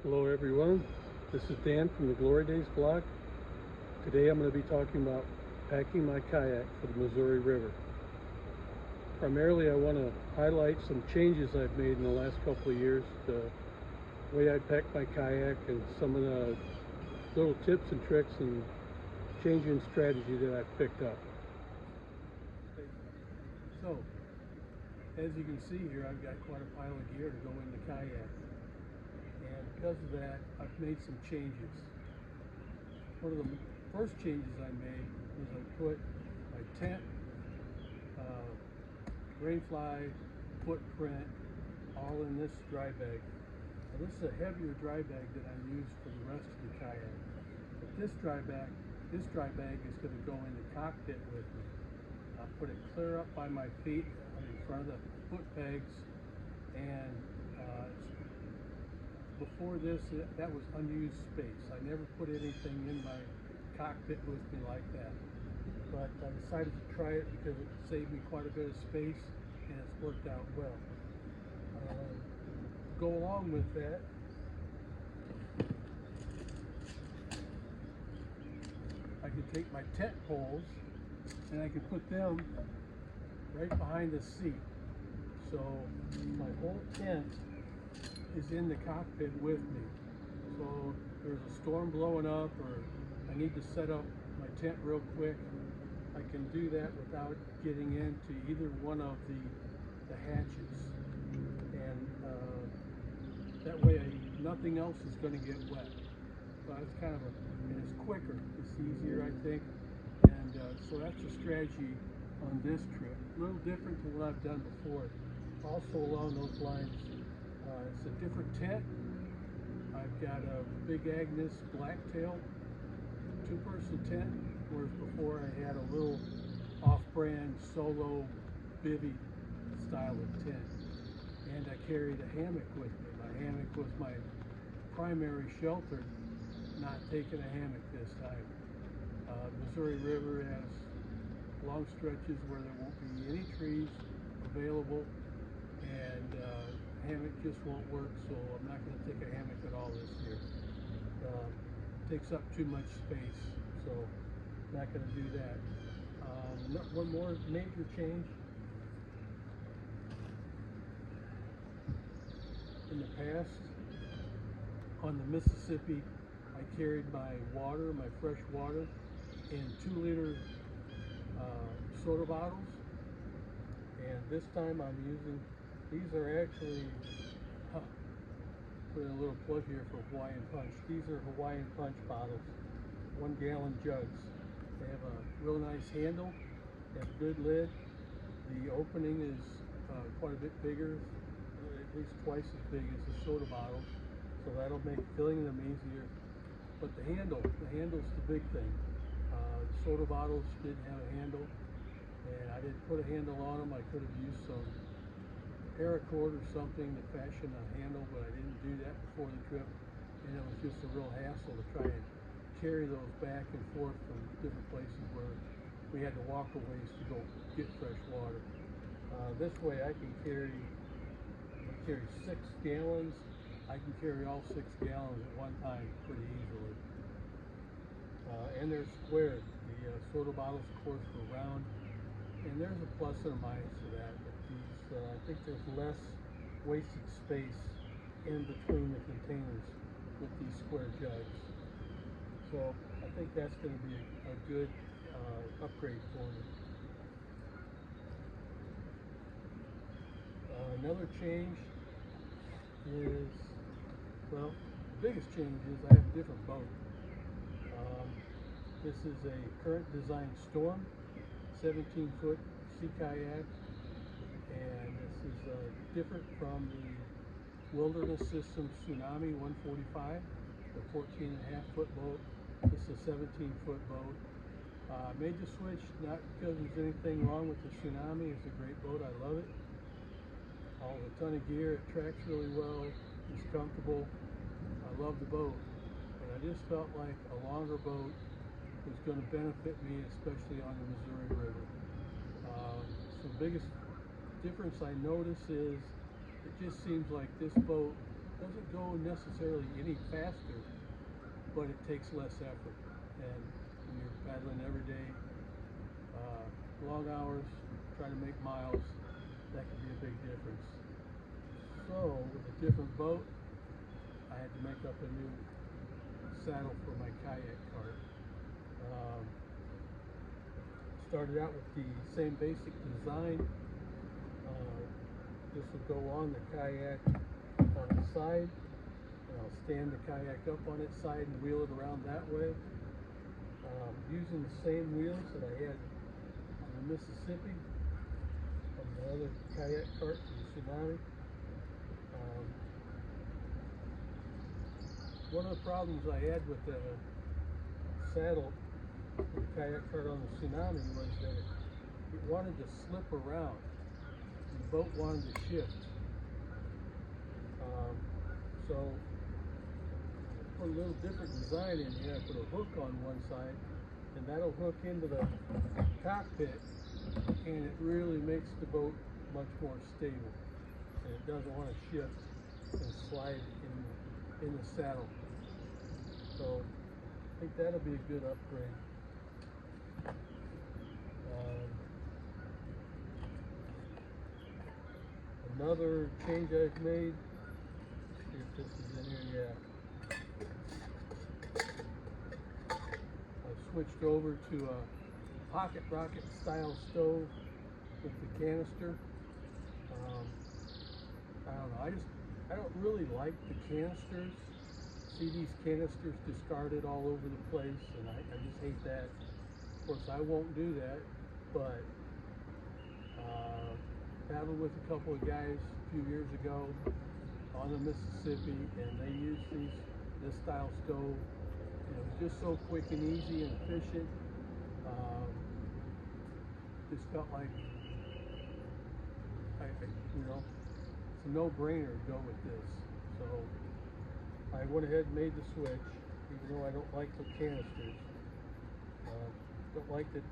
Hello everyone, this is Dan from the Glory Days blog. Today I'm going to be talking about packing my kayak for the Missouri River. Primarily I want to highlight some changes I've made in the last couple of years, the way I pack my kayak and some of the little tips and tricks and changing strategy that I've picked up. So, as you can see here, I've got quite a pile of gear to go in the kayak. And because of that, I've made some changes. One of the first changes I made was I put my tent, rainfly, footprint, all in this dry bag. Now, this is a heavier dry bag than I use for the rest of the kayak. But this dry bag is going to go in the cockpit with me. I'll put it clear up by my feet in front of the foot pegs, and before this, that was unused space. I never put anything in my cockpit with me like that. But I decided to try it because it saved me quite a bit of space, and it's worked out well. Go along with that, I can take my tent poles and I can put them right behind the seat. So my whole tent is in the cockpit with me. So if there's a storm blowing up or I need to set up my tent real quick, I can do that without getting into either one of the hatches. And that way nothing else is going to get wet. So that's kind of and it's quicker, it's easier, I think. And so that's a strategy on this trip. A little different than what I've done before. Also along those lines, it's a different tent. I've got a Big Agnes blacktail two-person tent, whereas before I had a little off-brand solo bivvy style of tent. And I carried a hammock with me. My hammock was my primary shelter, not taking a hammock this time. Missouri River has long stretches where there won't be any trees available, and hammock just won't work, so I'm not going to take a hammock at all this year. Takes up too much space, so I'm not going to do that. One more major change. In the past, on the Mississippi, I carried my water, my fresh water, in 2-liter soda bottles, and this time I'm using, these are actually, put in a little plug here for Hawaiian Punch. These are Hawaiian Punch bottles, 1-gallon jugs. They have a real nice handle, they have a good lid. The opening is quite a bit bigger, at least twice as big as the soda bottles, so that'll make filling them easier. But the handle's the big thing. The soda bottles didn't have a handle, and I didn't put a handle on them. I could have used some paracord or something to fashion a handle, but I didn't do that before the trip, and it was just a real hassle to try and carry those back and forth from different places where we had to walk a ways to go get fresh water. This way I can carry 6 gallons. I can carry all 6 gallons at one time pretty easily. And they're squared. The soda bottles, of course, are round, and there's a plus and a minus to that. But these, I think there's less wasted space in between the containers with these square jugs. So I think that's going to be a good upgrade for me. Another change is, well, the biggest change is I have a different boat. This is a current design Storm, 17-foot sea kayak, and this is different from the Wilderness System Tsunami 145, the 14.5-foot boat. This is a 17-foot boat. I made the switch not because there's anything wrong with the Tsunami. It's a great boat. I love it. Hauls a ton of gear. It tracks really well. It's comfortable. I love the boat, but I just felt like a longer boat was going to benefit me, especially on the Missouri River. So the biggest difference I notice is it just seems like this boat doesn't go necessarily any faster, but it takes less effort. And when you're paddling every day, long hours, trying to make miles, that can be a big difference. So with a different boat, I had to make up a new saddle for my kayak cart. Started out with the same basic design. This will go on the kayak on the side, and I'll stand the kayak up on its side and wheel it around that way. Using the same wheels that I had on the Mississippi from the other kayak cart for the tsunami. One of the problems I had with the saddle for the kayak cart on the tsunami was that it wanted to slip around. The boat wanted to shift. So I put a little different design in here. I put a hook on one side, and that'll hook into the cockpit, and it really makes the boat much more stable. And it doesn't want to shift and slide in the saddle. So I think that'll be a good upgrade. Another change I've made, let's see if this is in here, yeah. I've switched over to a pocket rocket style stove with the canister. I don't know, I don't really like the canisters. See these canisters discarded all over the place, and I just hate that. Of course, I won't do that, but paddled with a couple of guys a few years ago on the Mississippi, and they used this style stove, and it was just so quick and easy and efficient. Just felt like it's a no-brainer to go with this. So I went ahead and made the switch, even though I don't like the canisters. Don't like the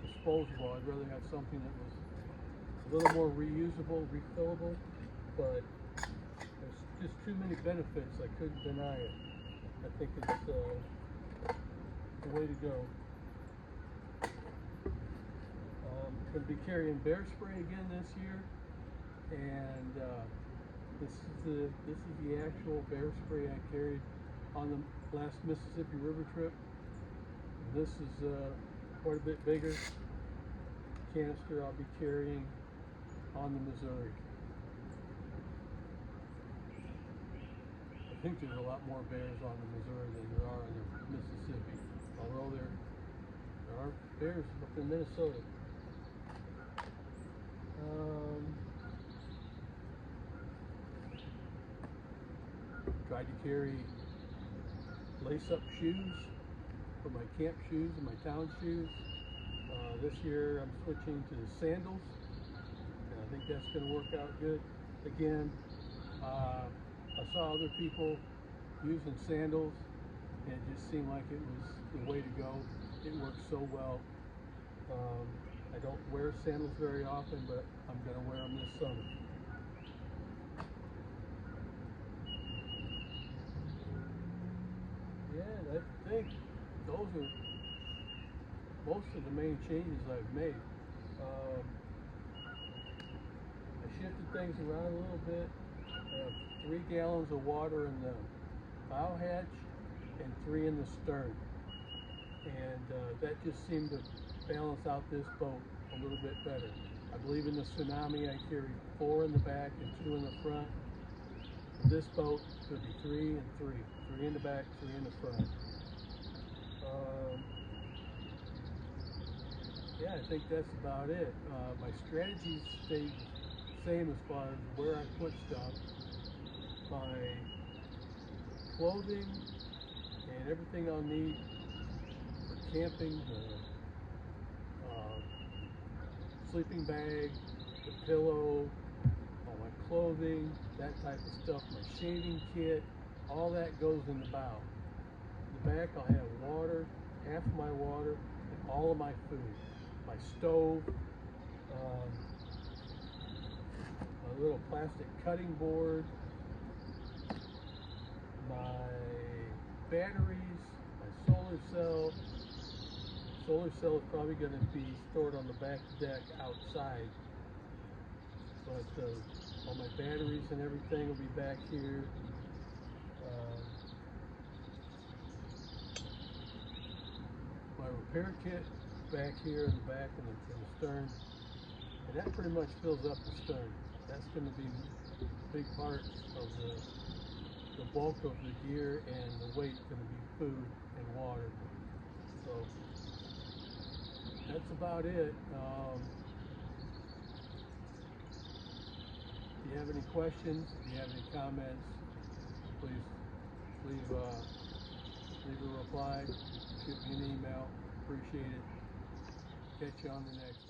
disposable. I'd rather have something that was a little more reusable, refillable, but there's just too many benefits. I couldn't deny it. I think it's the way to go. I'm going to be carrying bear spray again this year, and this is the actual bear spray I carried on the last Mississippi River trip. This is quite a bit bigger canister I'll be carrying on the Missouri. I think there's a lot more bears on the Missouri than there are on the Mississippi, although there are bears up in Minnesota. Tried to carry lace-up shoes for my camp shoes and my town shoes. This year I'm switching to the sandals, and I think that's going to work out good. Again, I saw other people using sandals, and it just seemed like it was the way to go. It works so well. I don't wear sandals very often, but I'm going to wear them this summer. Yeah, I think those are most of the main changes I've made. I shifted things around a little bit. I have 3 gallons of water in the bow hatch and 3 in the stern. And that just seemed to balance out this boat a little bit better. I believe in the Tsunami I carried 4 in the back and 2 in the front. For this boat, it's going to be 3 and 3. 3 in the back, 3 in the front. Yeah, I think that's about it. My strategies stayed the same as far as where I put stuff. My clothing and everything I'll need for camping, the sleeping bag, the pillow, all my clothing, that type of stuff, my shaving kit, all that goes in the bow. In the back I'll have water, half of my water, and all of my food. My stove, a little plastic cutting board, my batteries, my solar cell. Solar cell is probably going to be stored on the back deck outside, but all my batteries and everything will be back here. My repair kit back here in the back and the stern, and that pretty much fills up the stern. That's going to be a big part of the bulk of the gear, and the weight going to be food and water. So that's about it. If you have any questions, if you have any comments, please leave a reply, shoot me an email. Appreciate it. Catch you on the next.